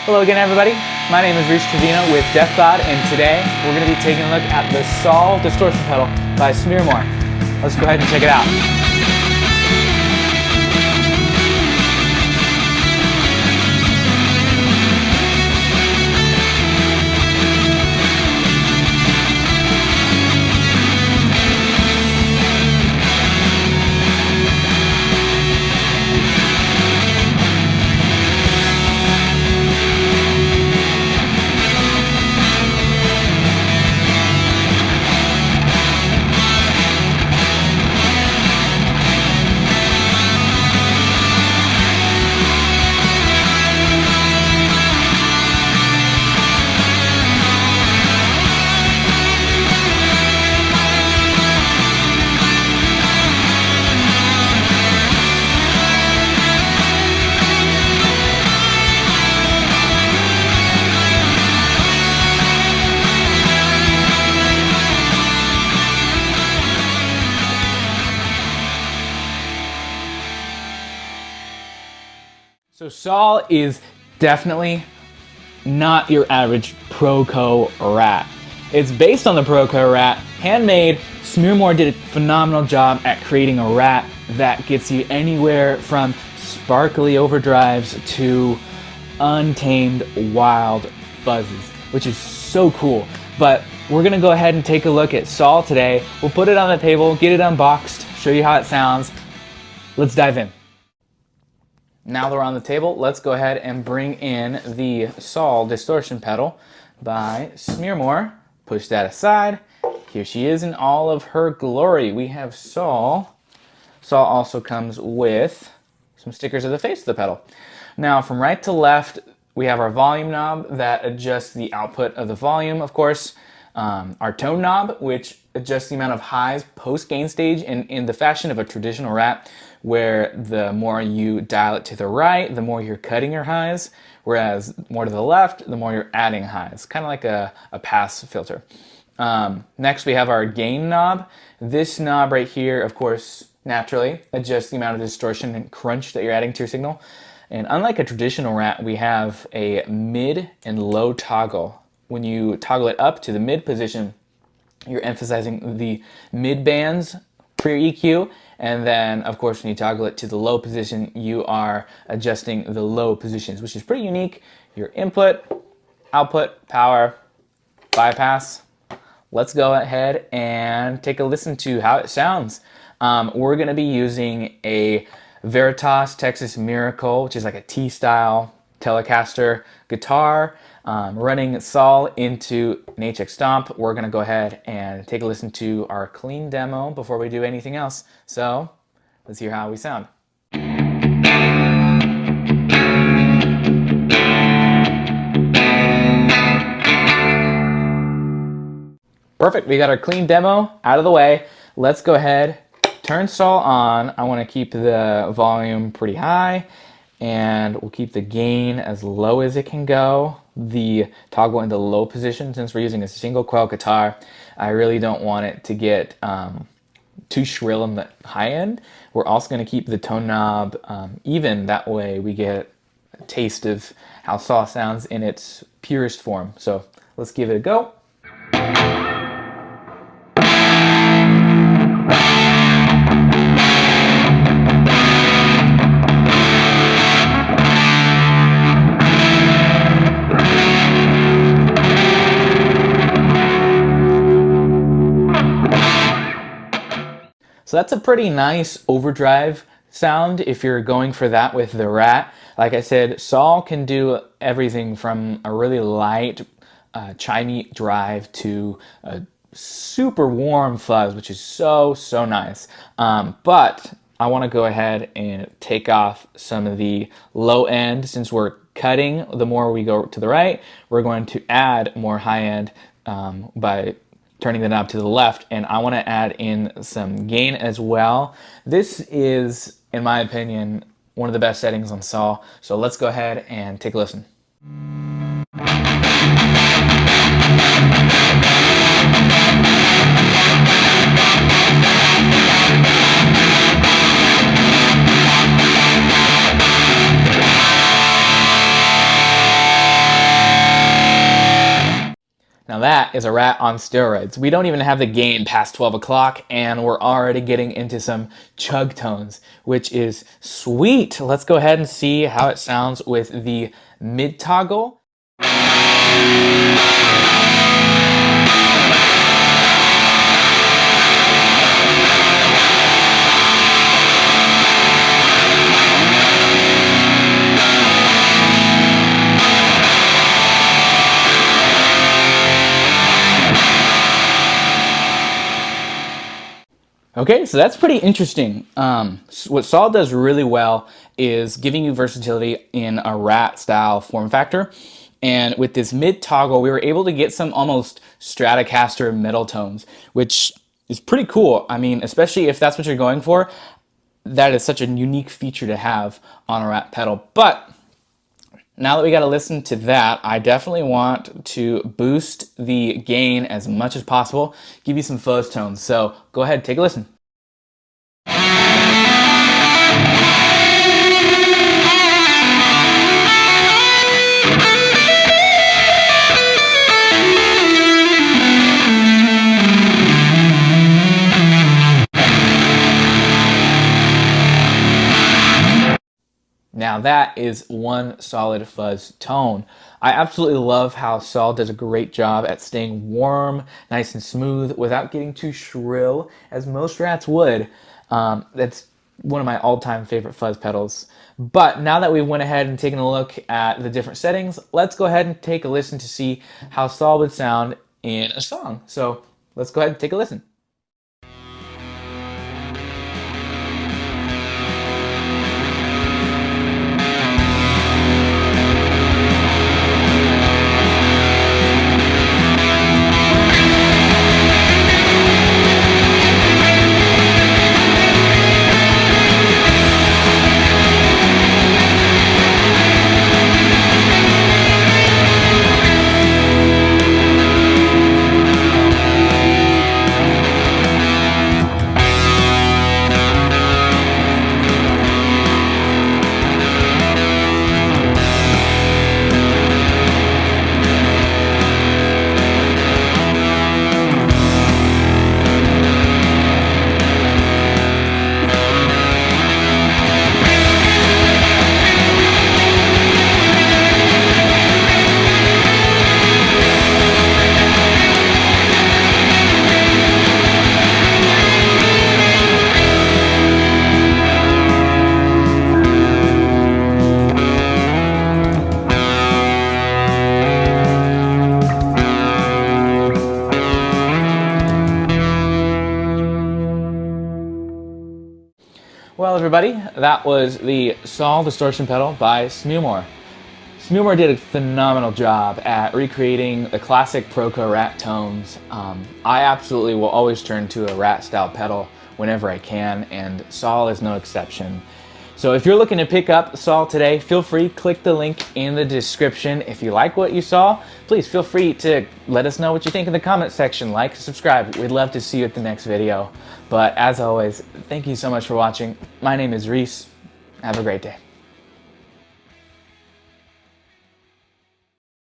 Hello again, everybody. My name is Reese Trevino with DeathCloud, and today we're going to be taking a look at the Saule Distortion Pedal by Smirmoor. Let's go ahead and check it out. So Saule is definitely not your average ProCo RAT. It's based on the ProCo RAT, handmade. Smirmoor did a phenomenal job at creating a RAT that gets you anywhere from sparkly overdrives to untamed wild buzzes, which is so cool. But we're gonna go ahead and take a look at Saule today. We'll put it on the table, get it unboxed, show you how it sounds. Let's dive in. Now that we're on the table, let's go ahead and bring in the Saule Distortion Pedal by Smirmoor. Push that aside. Here she is in all of her glory. We have Saule. Saule also comes with some stickers of the face of the pedal. Now, from right to left, we have our volume knob that adjusts the output of the volume, of course. Our tone knob, which adjusts the amount of highs post-gain stage in the fashion of a traditional RAT, where the more you dial it to the right, the more you're cutting your highs, whereas more to the left, the more you're adding highs, kind of like a pass filter. Next, we have our gain knob. This knob right here, of course, naturally adjusts the amount of distortion and crunch that you're adding to your signal. And unlike a traditional RAT, we have a mid and low toggle. When you toggle it up to the mid position, you're emphasizing the mid bands for your EQ, and then of course when you toggle it to the low position, you are adjusting the low positions, which is pretty unique. Your input, output, power, bypass. Let's go ahead and take a listen to how it sounds. We're going to be using a Veritas Texas Miracle, which is like a T-style Telecaster guitar, running Saule into an HX Stomp. We're going to go ahead and take a listen to our clean demo before we do anything else. So let's hear how we sound. Perfect, we got our clean demo out of the way. Let's go ahead, turn Saule on. I want to keep the volume pretty high, and we'll keep the gain as low as it can go. The toggle in the low position, since we're using a single coil guitar, I really don't want it to get too shrill in the high end. We're also going to keep the tone knob even, that way we get a taste of how Saule sounds in its purest form. So let's give it a go. So that's a pretty nice overdrive sound if you're going for that with the RAT. Like I said, Saule can do everything from a really light chimey drive to a super warm fuzz, which is so nice. But I want to go ahead and take off some of the low end. Since we're cutting, the more we go to the right, we're going to add more high end by turning the knob to the left, and I want to add in some gain as well. This is, in my opinion, one of the best settings on Saule, so let's go ahead and take a listen. Now that is a rat on steroids. We don't even have the gain past 12 o'clock and we're already getting into some chug tones, which is sweet. Let's go ahead and see how it sounds with the mid toggle. Okay, so that's pretty interesting. What Saule does really well is giving you versatility in a rat style form factor. And with this mid toggle, we were able to get some almost Stratocaster middle tones, which is pretty cool. I mean, especially if that's what you're going for, that is such a unique feature to have on a rat pedal. But now that we got to listen to that, I definitely want to boost the gain as much as possible, give you some fuzz tones. So go ahead, take a listen. Now that is one solid fuzz tone. I absolutely love how Saule does a great job at staying warm, nice and smooth, without getting too shrill, as most rats would. That's one of my all-time favorite fuzz pedals. But now that we went ahead and taken a look at the different settings, let's go ahead and take a listen to see how Saule would sound in a song. So let's go ahead and take a listen. Well, everybody, that was the Saule Distortion Pedal by Smirmoor. Smirmoor did a phenomenal job at recreating the classic ProCo RAT tones. I absolutely will always turn to a RAT style pedal whenever I can, and Saule is no exception. So if you're looking to pick up Saule today, feel free, click the link in the description. If you like what you saw, please feel free to let us know what you think in the comment section. Like, subscribe. We'd love to see you at the next video. But as always, thank you so much for watching. My name is Reese. Have a great day.